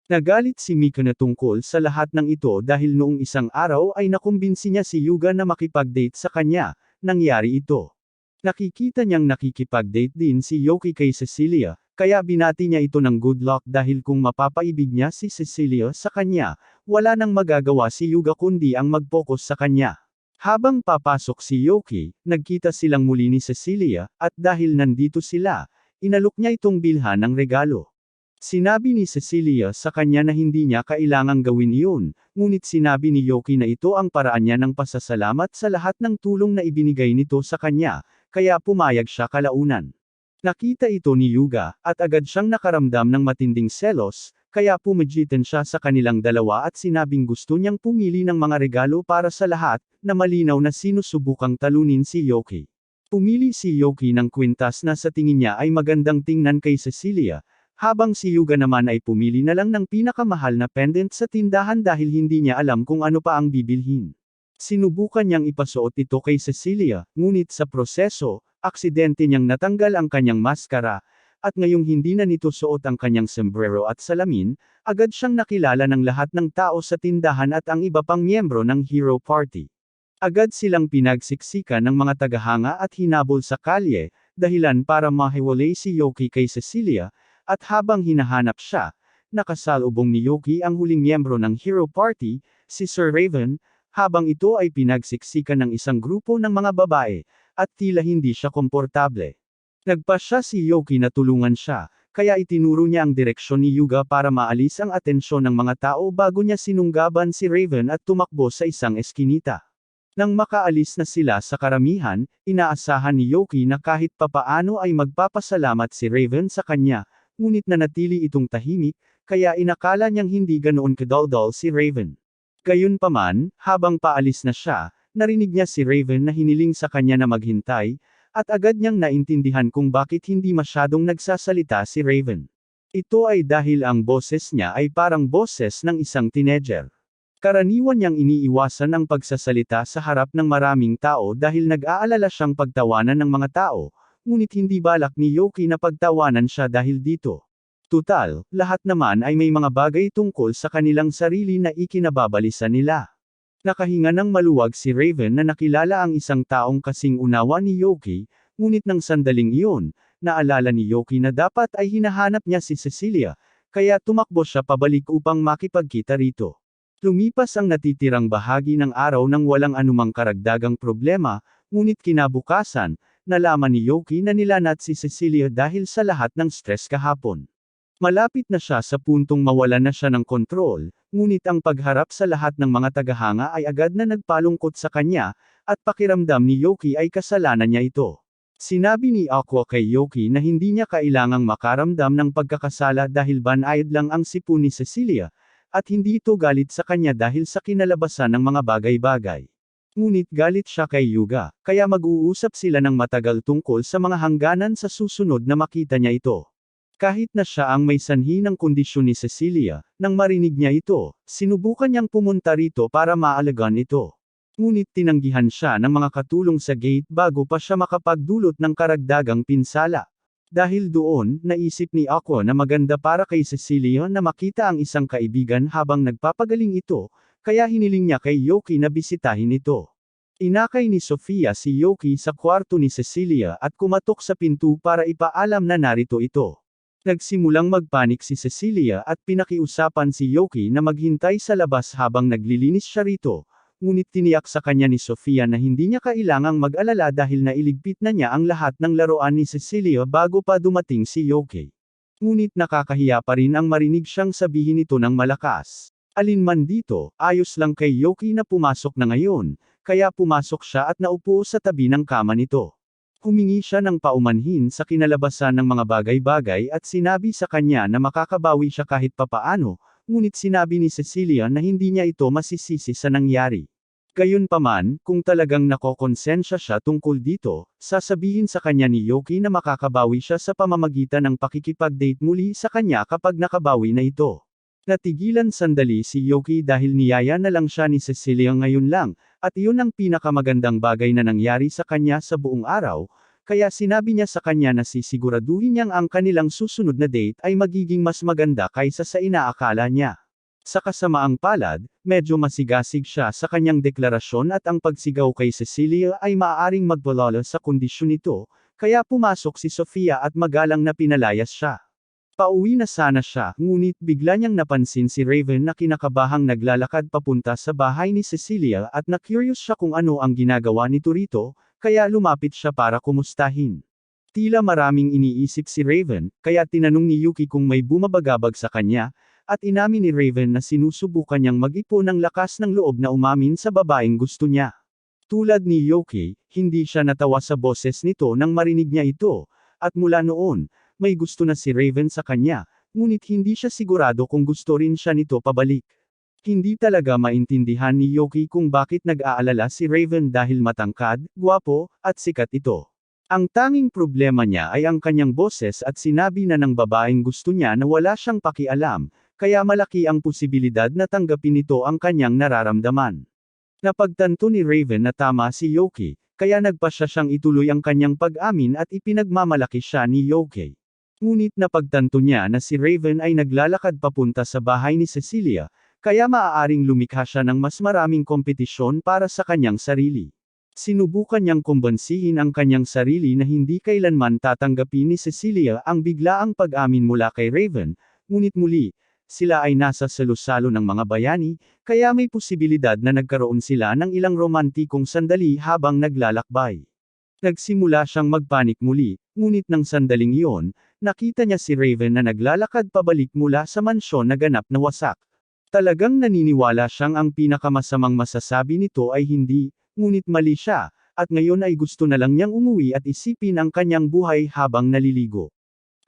Nagalit si Mikano tungkol sa lahat ng ito dahil noong isang araw ay nakumbinsi niya si Yuga na makipag-date sa kanya. Nangyari ito. Nakikita niyang nakikipag-date din si Yoki kay Cecilia, kaya binati niya ito ng good luck dahil kung mapapaibig niya si Cecilia sa kanya, wala nang magagawa si Yuga kundi ang mag-focus sa kanya. Habang papasok si Yoki, nagkita silang muli ni Cecilia, at dahil nandito sila, inalok niya itong bilhan ng regalo. Sinabi ni Cecilia sa kanya na hindi niya kailangang gawin iyon, ngunit sinabi ni Yoki na ito ang paraan niya ng pasasalamat sa lahat ng tulong na ibinigay nito sa kanya, kaya pumayag siya kalaunan. Nakita ito ni Yuga, at agad siyang nakaramdam ng matinding selos, kaya pumagitan siya sa kanilang dalawa at sinabing gusto niyang pumili ng mga regalo para sa lahat, na malinaw na sinusubukang talunin si Yoki. Pumili si Yoki ng kwintas na sa tingin niya ay magandang tingnan kay Cecilia, habang si Yuga naman ay pumili na lang ng pinakamahal na pendant sa tindahan dahil hindi niya alam kung ano pa ang bibilhin. Sinubukan niyang ipasuot ito kay Cecilia, ngunit sa proseso, aksidente niyang natanggal ang kanyang maskara, at ngayong hindi na nito suot ang kanyang sombrero at salamin, agad siyang nakilala ng lahat ng tao sa tindahan at ang iba pang miyembro ng Hero Party. Agad silang pinagsiksikan ng mga tagahanga at hinabol sa kalye, dahilan para mahiwalay si Yoki kay Cecilia, at habang hinahanap siya, nakasalubong ni Yoki ang huling miyembro ng Hero Party, si Sir Raven, habang ito ay pinagsiksikan ng isang grupo ng mga babae, at tila hindi siya komportable. Nagpasya si Yoki na tulungan siya, kaya itinuro niya ang direksyon ni Yuga para maalis ang atensyon ng mga tao bago niya sinunggaban si Raven at tumakbo sa isang eskinita. Nang makaalis na sila sa karamihan, inaasahan ni Yoki na kahit papaano ay magpapasalamat si Raven sa kanya, ngunit nanatili itong tahimik, kaya inakala niyang hindi ganoon kadaldal si Raven. Gayunpaman, habang paalis na siya, narinig niya si Raven na hiniling sa kanya na maghintay, at agad niyang naintindihan kung bakit hindi masyadong nagsasalita si Raven. Ito ay dahil ang boses niya ay parang boses ng isang teenager. Karaniwan niyang iniiwasan ang pagsasalita sa harap ng maraming tao dahil nag-aalala siyang pagtawanan ng mga tao, ngunit hindi balak ni Yoki na pagtawanan siya dahil dito. Tutal, lahat naman ay may mga bagay tungkol sa kanilang sarili na ikinababalisa nila. Nakahinga ng maluwag si Raven na nakilala ang isang taong kasing unawa ni Yoki, ngunit nang sandaling iyon, naalala ni Yoki na dapat ay hinahanap niya si Cecilia, kaya tumakbo siya pabalik upang makipagkita rito. Lumipas ang natitirang bahagi ng araw nang walang anumang karagdagang problema, ngunit kinabukasan, nalaman ni Yoki na nilanat si Cecilia dahil sa lahat ng stress kahapon. Malapit na siya sa puntong mawalan na siya ng kontrol, ngunit ang pagharap sa lahat ng mga tagahanga ay agad na nagpalungkot sa kanya, at pakiramdam ni Yoki ay kasalanan niya ito. Sinabi ni Aqua kay Yoki na hindi niya kailangang makaramdam ng pagkakasala dahil banayad lang ang sipon ni Cecilia, at hindi ito galit sa kanya dahil sa kinalabasan ng mga bagay-bagay. Ngunit galit siya kay Yuga, kaya mag-uusap sila ng matagal tungkol sa mga hangganan sa susunod na makita niya ito. Kahit na siya ang may sanhi ng kondisyon ni Cecilia, nang marinig niya ito, sinubukan niyang pumunta rito para maalagaan ito. Ngunit tinanggihan siya ng mga katulong sa gate bago pa siya makapagdulot ng karagdagang pinsala. Dahil doon, naisip ni Aqua na maganda para kay Cecilia na makita ang isang kaibigan habang nagpapagaling ito, kaya hiniling niya kay Yoki na bisitahin ito. Inakay ni Sofia si Yoki sa kwarto ni Cecilia at kumatok sa pinto para ipaalam na narito ito. Nagsimulang magpanik si Cecilia at pinakiusapan si Yoki na maghintay sa labas habang naglilinis siya rito, ngunit tiniyak sa kanya ni Sofia na hindi niya kailangang mag-alala dahil nailigpit na niya ang lahat ng laruan ni Cecilia bago pa dumating si Yoki. Ngunit nakakahiya pa rin ang marinig siyang sabihin ito ng malakas. Alinman dito, ayos lang kay Yoki na pumasok na ngayon, kaya pumasok siya at naupo sa tabi ng kama nito. Humingi siya ng paumanhin sa kinalabasan ng mga bagay-bagay at sinabi sa kanya na makakabawi siya kahit papaano, ngunit sinabi ni Cecilia na hindi niya ito masisisi sa nangyari. Gayunpaman, kung talagang nakokonsensya siya tungkol dito, sasabihin sa kanya ni Yoki na makakabawi siya sa pamamagitan ng pakikipag-date muli sa kanya kapag nakabawi na ito. Natigilan sandali si Yoki dahil niyaya na lang siya ni Cecilia ngayon lang, at iyon ang pinakamagandang bagay na nangyari sa kanya sa buong araw, kaya sinabi niya sa kanya na sisiguraduhin niyang ang kanilang susunod na date ay magiging mas maganda kaysa sa inaakala niya. Sa kasamaang palad, medyo masigasig siya sa kanyang deklarasyon at ang pagsigaw kay Cecilia ay maaaring magpalala sa kondisyon nito, kaya pumasok si Sofia at magalang na pinalayas siya. Pauwi na sana siya, ngunit bigla niyang napansin si Raven na kinakabahang naglalakad papunta sa bahay ni Cecilia at na-curious siya kung ano ang ginagawa nito rito, kaya lumapit siya para kumustahin. Tila maraming iniisip si Raven, kaya tinanong ni Yuki kung may bumabagabag sa kanya, at inamin ni Raven na sinusubukan niyang mag-ipon ng lakas ng loob na umamin sa babaeng gusto niya. Tulad ni Yuki, hindi siya natawa sa boses nito nang marinig niya ito, at mula noon, may gusto na si Raven sa kanya, ngunit hindi siya sigurado kung gusto rin siya nito pabalik. Hindi talaga maintindihan ni Yoki kung bakit nag-aalala si Raven dahil matangkad, gwapo, at sikat ito. Ang tanging problema niya ay ang kanyang boses at sinabi na ng babaeng gusto niya na wala siyang pakialam, kaya malaki ang posibilidad na tanggapin nito ang kanyang nararamdaman. Napagtanto ni Raven na tama si Yoki, kaya nagpasya siyang ituloy ang kanyang pag-amin at ipinagmamalaki siya ni Yoki. Ngunit napagtanto niya na si Raven ay naglalakad papunta sa bahay ni Cecilia, kaya maaaring lumikha siya ng mas maraming kompetisyon para sa kanyang sarili. Sinubukan niyang kumbansihin ang kanyang sarili na hindi kailanman tatanggapin ni Cecilia ang biglaang pag-amin mula kay Raven, ngunit muli, sila ay nasa salusalo ng mga bayani, kaya may posibilidad na nagkaroon sila ng ilang romantikong sandali habang naglalakbay. Nagsimula siyang magpanik muli, ngunit ng sandaling iyon, nakita niya si Raven na naglalakad pabalik mula sa mansyon na ganap na wasak. Talagang naniniwala siyang ang pinakamasamang masasabi nito ay hindi, ngunit mali siya, at ngayon ay gusto na lang niyang umuwi at isipin ang kanyang buhay habang naliligo.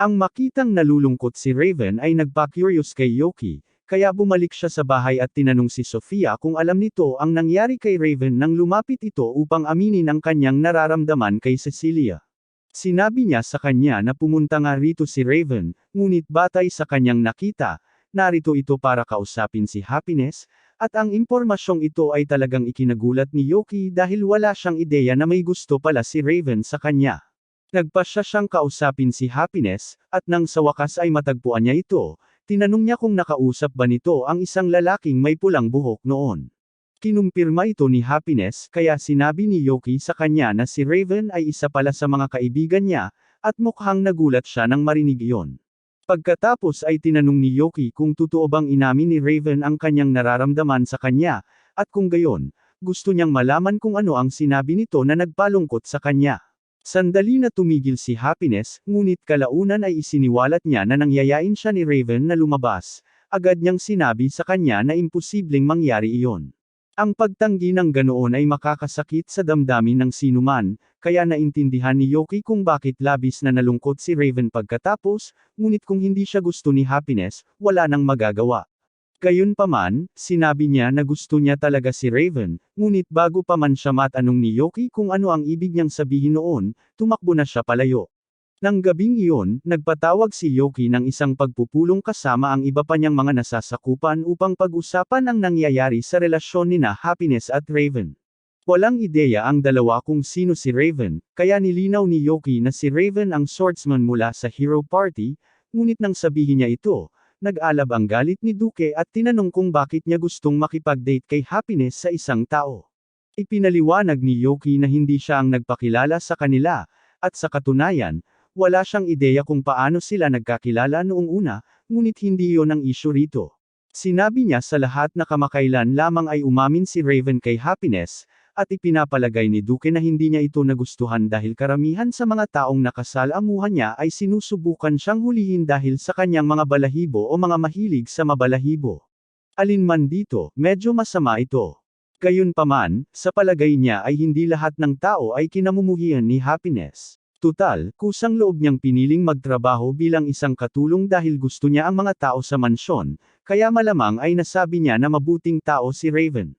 Ang makitang nalulungkot si Raven ay nagpa-curious kay Yoki, kaya bumalik siya sa bahay at tinanong si Sofia kung alam nito ang nangyari kay Raven nang lumapit ito upang aminin ang kanyang nararamdaman kay Cecilia. Sinabi niya sa kanya na pumunta nga rito si Raven, ngunit batay sa kanyang nakita, narito ito para kausapin si Happiness, at ang impormasyong ito ay talagang ikinagulat ni Yoki dahil wala siyang ideya na may gusto pala si Raven sa kanya. Nagpasya siyang kausapin si Happiness, at nang sa wakas ay matagpuan niya ito, tinanong niya kung nakausap ba nito ang isang lalaking may pulang buhok noon. Kinumpirma ito ni Happiness kaya sinabi ni Yoki sa kanya na si Raven ay isa pala sa mga kaibigan niya, at mukhang nagulat siya nang marinig iyon. Pagkatapos ay tinanong ni Yoki kung totoo bang inamin ni Raven ang kanyang nararamdaman sa kanya, at kung gayon, gusto niyang malaman kung ano ang sinabi nito na nagpalungkot sa kanya. Sandali na tumigil si Happiness, ngunit kalaunan ay isiniwalat niya na nangyayain siya ni Raven na lumabas, agad niyang sinabi sa kanya na imposibleng mangyari iyon. Ang pagtanggi ng ganoon ay makakasakit sa damdamin ng sinuman, kaya naintindihan ni Yoki kung bakit labis na nalungkot si Raven pagkatapos, ngunit kung hindi siya gusto ni Happiness, wala nang magagawa. Gayunpaman, sinabi niya na gusto niya talaga si Raven, ngunit bago pa man siya matanong ni Yoki kung ano ang ibig niyang sabihin noon, tumakbo na siya palayo. Nang gabing iyon, nagpatawag si Yoki ng isang pagpupulong kasama ang iba pa niyang mga nasasakupan upang pag-usapan ang nangyayari sa relasyon nina Happiness at Raven. Walang ideya ang dalawa kung sino si Raven, kaya nilinaw ni Yoki na si Raven ang swordsman mula sa Hero Party, ngunit nang sabihin niya ito, nag-alab ang galit ni Duque at tinanong kung bakit niya gustong makipag-date kay Happiness sa isang tao. Ipinaliwanag ni Yoki na hindi siya ang nagpakilala sa kanila, at sa katunayan, wala siyang ideya kung paano sila nagkakilala noong una, ngunit hindi iyon ang issue rito. Sinabi niya sa lahat na kamakailan lamang ay umamin si Raven kay Happiness, at ipinapalagay ni Duque na hindi niya ito nagustuhan dahil karamihan sa mga taong nakasalamuhan niya ay sinusubukan siyang hulihin dahil sa kanyang mga balahibo o mga mahilig sa mabalahibo. Alinman dito, medyo masama ito. Gayunpaman, sa palagay niya ay hindi lahat ng tao ay kinamumuhian ni Happiness. Tutal, kusang loob niyang piniling magtrabaho bilang isang katulong dahil gusto niya ang mga tao sa mansyon, kaya malamang ay nasabi niya na mabuting tao si Raven.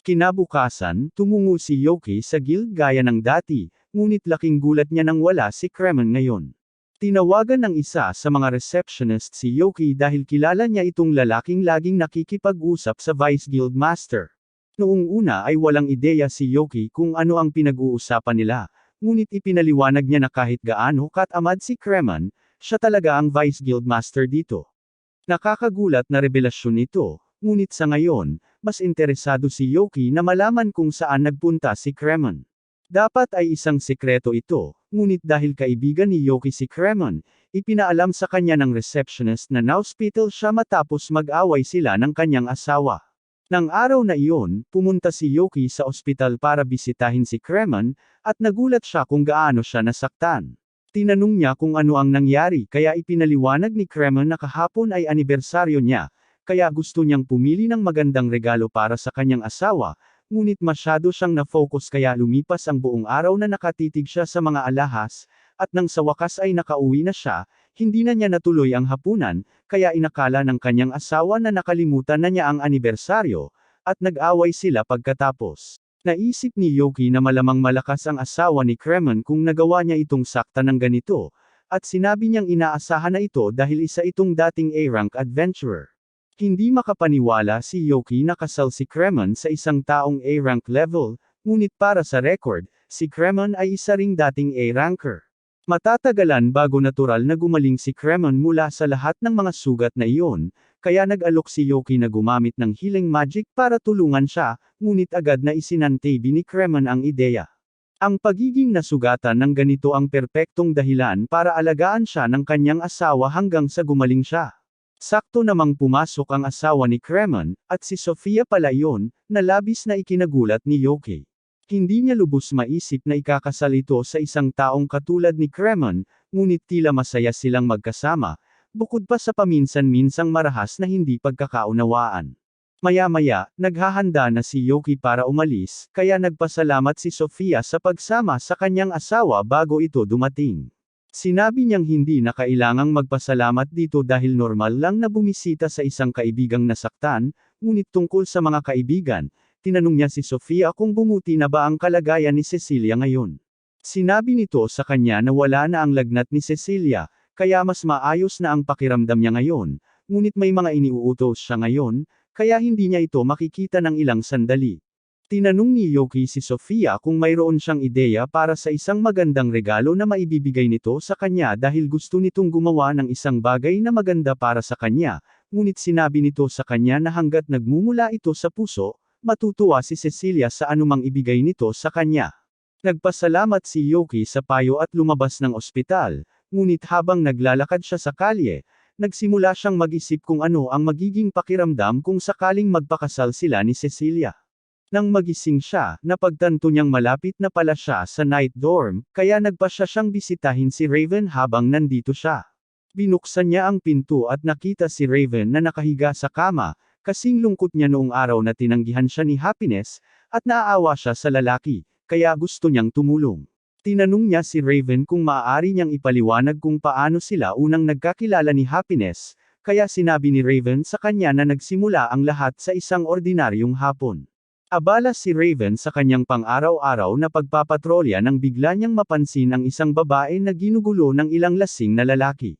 Kinabukasan, tumungo si Yoki sa guild gaya ng dati, ngunit laking gulat niya nang wala si Kremen ngayon. Tinawagan ng isa sa mga receptionist si Yoki dahil kilala niya itong lalaking laging nakikipag-usap sa Vice Guild Master. Noong una ay walang ideya si Yoki kung ano ang pinag-uusapan nila, ngunit ipinaliwanag niya na kahit gaano katamad si Kremen, siya talaga ang Vice Guild Master dito. Nakakagulat na revelasyon ito. Ngunit sa ngayon, mas interesado si Yoki na malaman kung saan nagpunta si Kremen. Dapat ay isang sekreto ito, ngunit dahil kaibigan ni Yoki si Kremen, ipinaalam sa kanya ng receptionist na na-hospital siya matapos mag-away sila ng kanyang asawa. Nang araw na iyon, pumunta si Yoki sa ospital para bisitahin si Kremen, at nagulat siya kung gaano siya nasaktan. Tinanong niya kung ano ang nangyari kaya ipinaliwanag ni Kremen na kahapon ay anibersaryo niya, kaya gusto niyang pumili ng magandang regalo para sa kanyang asawa, ngunit masyado siyang na-focus kaya lumipas ang buong araw na nakatitig siya sa mga alahas, at nang sa wakas ay nakauwi na siya, hindi na niya natuloy ang hapunan, kaya inakala ng kanyang asawa na nakalimutan na niya ang anibersaryo, at nag-away sila pagkatapos. Naisip ni Yoki na malamang malakas ang asawa ni Kremen kung nagawa niya itong sakta ng ganito, at sinabi niyang inaasahan na ito dahil isa itong dating A-rank adventurer. Hindi makapaniwala si Yoki na kasal si Kremen sa isang taong A-rank level, ngunit para sa record, si Kremen ay isa ring dating A-ranker. Matatagalan bago natural na gumaling si Kremen mula sa lahat ng mga sugat na iyon, kaya nag-alok si Yoki na gumamit ng healing magic para tulungan siya, ngunit agad na isinantabi ni Kremen ang ideya. Ang pagiging nasugatan ng ganito ang perpektong dahilan para alagaan siya ng kanyang asawa hanggang sa gumaling siya. Sakto namang pumasok ang asawa ni Kremen, at si Sofia pala iyon, na labis na ikinagulat ni Yoki. Hindi niya lubos maisip na ikakasal ito sa isang taong katulad ni Kremen, ngunit tila masaya silang magkasama, bukod pa sa paminsan-minsang marahas na hindi pagkakaunawaan. Maya-maya, naghahanda na si Yoki para umalis, kaya nagpasalamat si Sofia sa pagsama sa kanyang asawa bago ito dumating. Sinabi niyang hindi na kailangang magpasalamat dito dahil normal lang na bumisita sa isang kaibigang nasaktan, ngunit tungkol sa mga kaibigan, tinanong niya si Sofia kung bumuti na ba ang kalagayan ni Cecilia ngayon. Sinabi nito sa kanya na wala na ang lagnat ni Cecilia, kaya mas maayos na ang pakiramdam niya ngayon, ngunit may mga iniuutos siya ngayon, kaya hindi niya ito makikita ng ilang sandali. Tinanong ni Yoki si Sofia kung mayroon siyang ideya para sa isang magandang regalo na maibibigay nito sa kanya dahil gusto nitong gumawa ng isang bagay na maganda para sa kanya, ngunit sinabi nito sa kanya na hanggat nagmumula ito sa puso, matutuwa si Cecilia sa anumang ibigay nito sa kanya. Nagpasalamat si Yoki sa payo at lumabas ng ospital, ngunit habang naglalakad siya sa kalye, nagsimula siyang mag-isip kung ano ang magiging pakiramdam kung sakaling magpakasal sila ni Cecilia. Nang magising siya, napagtanto niyang malapit na pala siya sa night dorm, kaya nagpasya siyang bisitahin si Raven habang nandito siya. Binuksan niya ang pinto at nakita si Raven na nakahiga sa kama, kasing lungkot niya noong araw na tinanggihan siya ni Happiness, at naaawa siya sa lalaki, kaya gusto niyang tumulong. Tinanong niya si Raven kung maaari niyang ipaliwanag kung paano sila unang nagkakilala ni Happiness, kaya sinabi ni Raven sa kanya na nagsimula ang lahat sa isang ordinaryong hapon. Abala si Raven sa kanyang pang-araw-araw na pagpapatrolya nang bigla niyang mapansin ang isang babae na ginugulo ng ilang lasing na lalaki.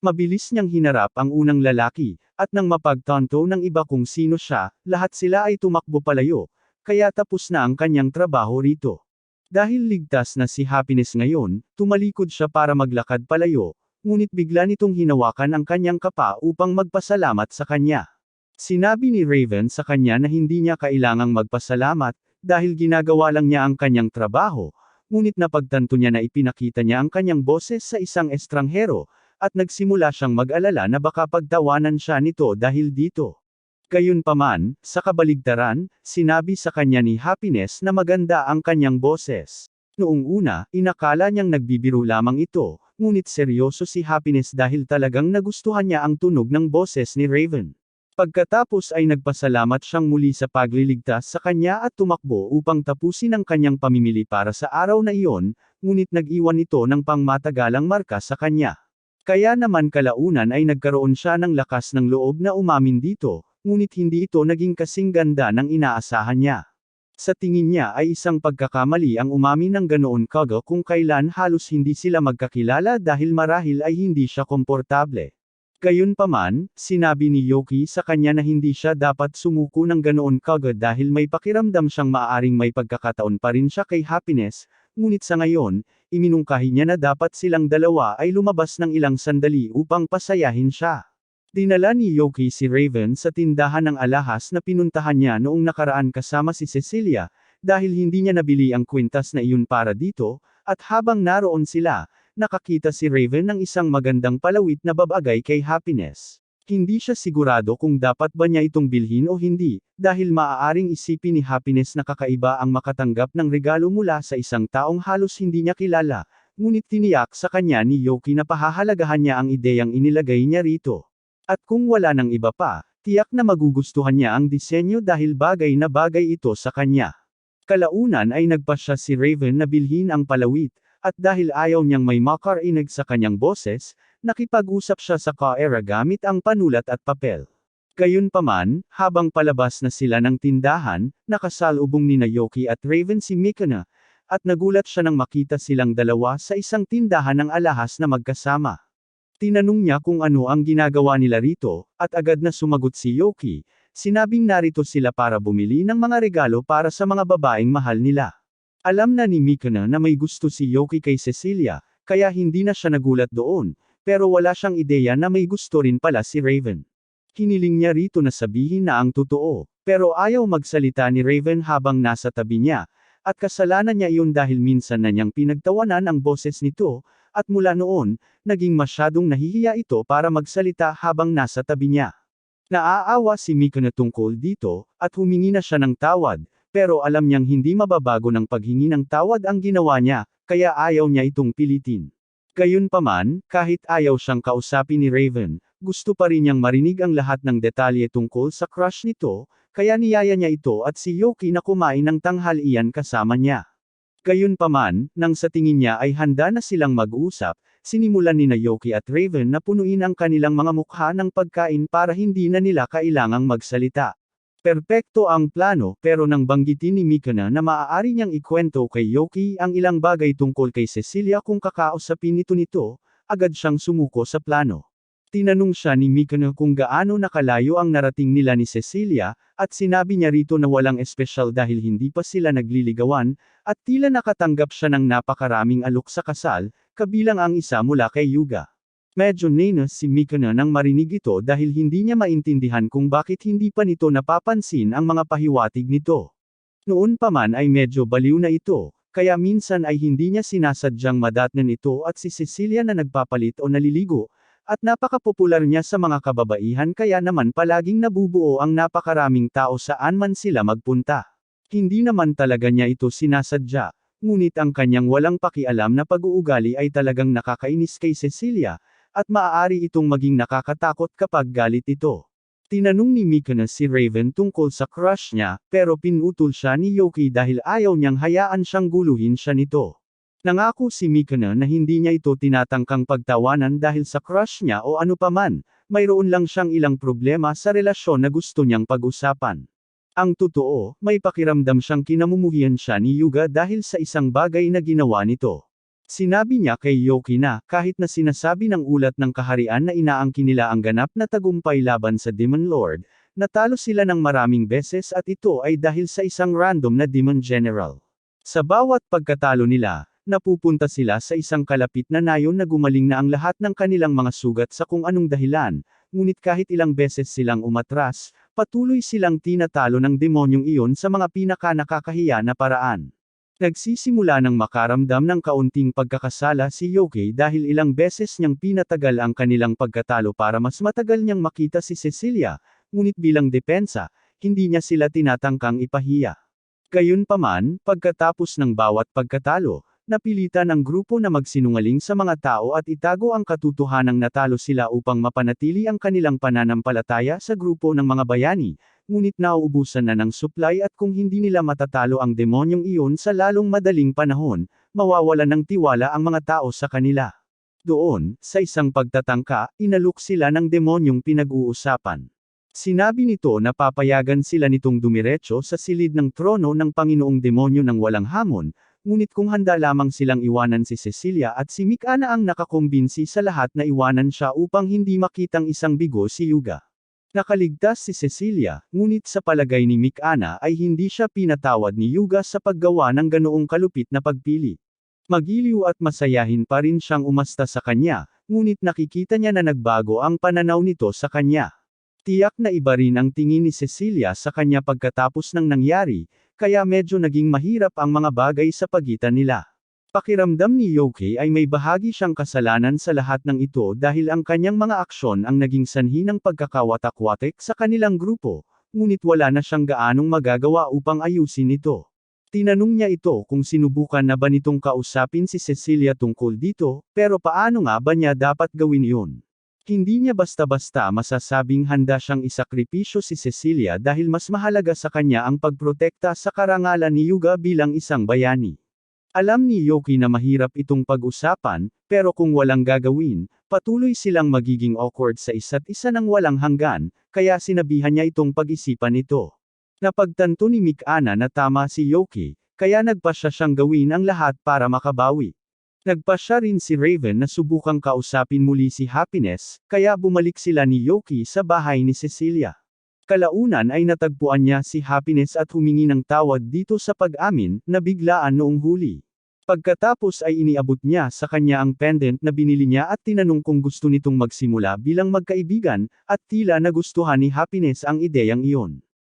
Mabilis niyang hinarap ang unang lalaki, at nang mapagtanto ng iba kung sino siya, lahat sila ay tumakbo palayo, kaya tapos na ang kanyang trabaho rito. Dahil ligtas na si Happiness ngayon, tumalikod siya para maglakad palayo, ngunit bigla nitong hinawakan ang kanyang kapa upang magpasalamat sa kanya. Sinabi ni Raven sa kanya na hindi niya kailangang magpasalamat, dahil ginagawa lang niya ang kanyang trabaho, ngunit napagtanto niya na ipinakita niya ang kanyang boses sa isang estranghero, at nagsimula siyang mag-alala na baka pagtawanan siya nito dahil dito. Gayunpaman, sa kabaligtaran, sinabi sa kanya ni Happiness na maganda ang kanyang boses. Noong una, inakala niyang nagbibiro lamang ito, ngunit seryoso si Happiness dahil talagang nagustuhan niya ang tunog ng boses ni Raven. Pagkatapos ay nagpasalamat siyang muli sa pagliligtas sa kanya at tumakbo upang tapusin ang kanyang pamimili para sa araw na iyon, ngunit nag-iwan ito ng pangmatagalang marka sa kanya. Kaya naman kalaunan ay nagkaroon siya ng lakas ng loob na umamin dito, ngunit hindi ito naging kasing ganda ng inaasahan niya. Sa tingin niya ay isang pagkakamali ang umamin ng ganoon kaga kung kailan halos hindi sila magkakilala dahil marahil ay hindi siya komportable. Gayunpaman, sinabi ni Yoki sa kanya na hindi siya dapat sumuko ng ganoon kagad dahil may pakiramdam siyang maaaring may pagkakataon pa rin siya kay Happiness, ngunit sa ngayon, iminungkahi niya na dapat silang dalawa ay lumabas ng ilang sandali upang pasayahin siya. Dinala ni Yoki si Raven sa tindahan ng alahas na pinuntahan niya noong nakaraan kasama si Cecilia, dahil hindi niya nabili ang kwintas na iyon para dito, at habang naroon sila, nakakita si Raven ng isang magandang palawit na babagay kay Happiness. Hindi siya sigurado kung dapat ba niya itong bilhin o hindi, dahil maaaring isipin ni Happiness na kakaiba ang makatanggap ng regalo mula sa isang taong halos hindi niya kilala, ngunit tiniyak sa kanya ni Yoki na pahahalagahan niya ang ideyang inilagay niya rito. At kung wala ng iba pa, tiyak na magugustuhan niya ang disenyo dahil bagay na bagay ito sa kanya. Kalaunan ay nagpasya si Raven na bilhin ang palawit, at dahil ayaw niyang may makarinig sa kanyang boses, nakipag-usap siya sa Kaera gamit ang panulat at papel. Gayunpaman, habang palabas na sila ng tindahan, nakasalubong ni Yuki at Raven si Mikuna, at nagulat siya nang makita silang dalawa sa isang tindahan ng alahas na magkasama. Tinanong niya kung ano ang ginagawa nila rito, at agad na sumagot si Yuki, sinabing narito sila para bumili ng mga regalo para sa mga babaeng mahal nila. Alam na ni Mikuna na may gusto si Yuki kay Cecilia, kaya hindi na siya nagulat doon, pero wala siyang ideya na may gusto rin pala si Raven. Hiniling niya rito na sabihin na ang totoo, pero ayaw magsalita ni Raven habang nasa tabi niya, at kasalanan niya iyon dahil minsan na niyang pinagtawanan ang boses nito, at mula noon, naging masyadong nahihiya ito para magsalita habang nasa tabi niya. Naaawa si Mikuna tungkol dito, at humingi na siya ng tawad, pero alam niyang hindi mababago ng paghingi ng tawad ang ginawa niya, kaya ayaw niya itong pilitin. Gayunpaman, kahit ayaw siyang kausapin ni Raven, gusto pa rin niyang marinig ang lahat ng detalye tungkol sa crush nito, kaya niyaya niya ito at si Yuki na kumain ng tanghalian kasama niya. Gayunpaman, nang sa tingin niya ay handa na silang mag-usap, sinimulan ni Yuki at Raven na punuin ang kanilang mga mukha ng pagkain para hindi na nila kailangang magsalita. Perpekto ang plano, pero nang banggitin ni Mikuna na maaari niyang ikwento kay Yuki ang ilang bagay tungkol kay Cecilia kung kakausapin nito, agad siyang sumuko sa plano. Tinanong siya ni Mikuna kung gaano nakalayo ang narating nila ni Cecilia, at sinabi niya rito na walang espesyal dahil hindi pa sila nagliligawan, at tila nakatanggap siya ng napakaraming alok sa kasal, kabilang ang isa mula kay Yuga. Medyo nenas si Mikuna nang marinig ito dahil hindi niya maintindihan kung bakit hindi pa nito napapansin ang mga pahiwatig nito. Noon pa man ay medyo baliw na ito, kaya minsan ay hindi niya sinasadyang madatnan ito at si Cecilia na nagpapalit o naliligo, at napakapopular niya sa mga kababaihan kaya naman palaging nabubuo ang napakaraming tao saan man sila magpunta. Hindi naman talaga niya ito sinasadya, ngunit ang kanyang walang pakialam na pag-uugali ay talagang nakakainis kay Cecilia, at maaari itong maging nakakatakot kapag galit ito. Tinanong ni Mikuna si Raven tungkol sa crush niya, pero pinutol siya ni Yuki dahil ayaw niyang hayaan siyang guluhin siya nito. Nangako si Mikuna na hindi niya ito tinatangkang pagtawanan dahil sa crush niya o ano paman, mayroon lang siyang ilang problema sa relasyon na gusto niyang pag-usapan. Ang totoo, may pakiramdam siyang kinamumuhian siya ni Yuga dahil sa isang bagay na ginawa nito. Sinabi niya kay Yuki na, kahit na sinasabi ng ulat ng kaharian na inaangkin nila ang ganap na tagumpay laban sa Demon Lord, natalo sila ng maraming beses at ito ay dahil sa isang random na Demon General. Sa bawat pagkatalo nila, napupunta sila sa isang kalapit na nayon na gumaling na ang lahat ng kanilang mga sugat sa kung anong dahilan, ngunit kahit ilang beses silang umatras, patuloy silang tinatalo ng demonyong iyon sa mga pinaka-nakakahiya na paraan. Nagsisimula ng makaramdam ng kaunting pagkakasala si Yuki dahil ilang beses niyang pinatagal ang kanilang pagkatalo para mas matagal niyang makita si Cecilia, ngunit bilang depensa, hindi niya sila tinatangkang ipahiya. Gayunpaman, pagkatapos ng bawat pagkatalo, napilitan ang grupo na magsinungaling sa mga tao at itago ang katotohanang natalo sila upang mapanatili ang kanilang pananampalataya sa grupo ng mga bayani, ngunit nauubusan na ng supply at kung hindi nila matatalo ang demonyong iyon sa lalong madaling panahon, mawawalan ng tiwala ang mga tao sa kanila. Doon, sa isang pagtatangka, inalok sila ng demonyong pinag-uusapan. Sinabi nito na papayagan sila nitong dumiretso sa silid ng trono ng Panginoong Demonyo ng walang hamon, ngunit kung handa lamang silang iwanan si Cecilia at si Mikuna ang nakakumbinsi sa lahat na iwanan siya upang hindi makitang isang bigo si Yuga. Nakaligtas si Cecilia, ngunit sa palagay ni Mikuna ay hindi siya pinatawad ni Yuga sa paggawa ng ganoong kalupit na pagpili. Magiliw at masayahin pa rin siyang umasta sa kanya, ngunit nakikita niya na nagbago ang pananaw nito sa kanya. Tiyak na iba rin ang tingin ni Cecilia sa kanya pagkatapos ng nangyari, kaya medyo naging mahirap ang mga bagay sa pagitan nila. Pakiramdam ni Yuki ay may bahagi siyang kasalanan sa lahat ng ito dahil ang kanyang mga aksyon ang naging sanhi ng pagkakawatak-watak sa kanilang grupo, ngunit wala na siyang gaanong magagawa upang ayusin ito. Tinanong niya ito kung sinubukan na ba nitong kausapin si Cecilia tungkol dito, pero paano nga ba niya dapat gawin iyon? Hindi niya basta-basta masasabing handa siyang isakripisyo si Cecilia dahil mas mahalaga sa kanya ang pagprotekta sa karangalan ni Yuga bilang isang bayani. Alam ni Yoki na mahirap itong pag-usapan, pero kung walang gagawin, patuloy silang magiging awkward sa isa't isa ng walang hanggan, kaya sinabihan niya itong pag-isipan ito. Napagtanto ni Mikana na tama si Yoki, kaya nagpasya siyang gawin ang lahat para makabawi. Nagpasya rin si Raven na subukang kausapin muli si Happiness, kaya bumalik sila ni Yoki sa bahay ni Cecilia. Kalaunan ay natagpuan niya si Happiness at humingi ng tawad dito sa pag-amin na biglaan noong huli. Pagkatapos ay iniabot niya sa kanya ang pendant na binili niya at tinanong kung gusto nitong magsimula bilang magkaibigan, at tila nagustuhan ni Happiness ang ideyang iyon.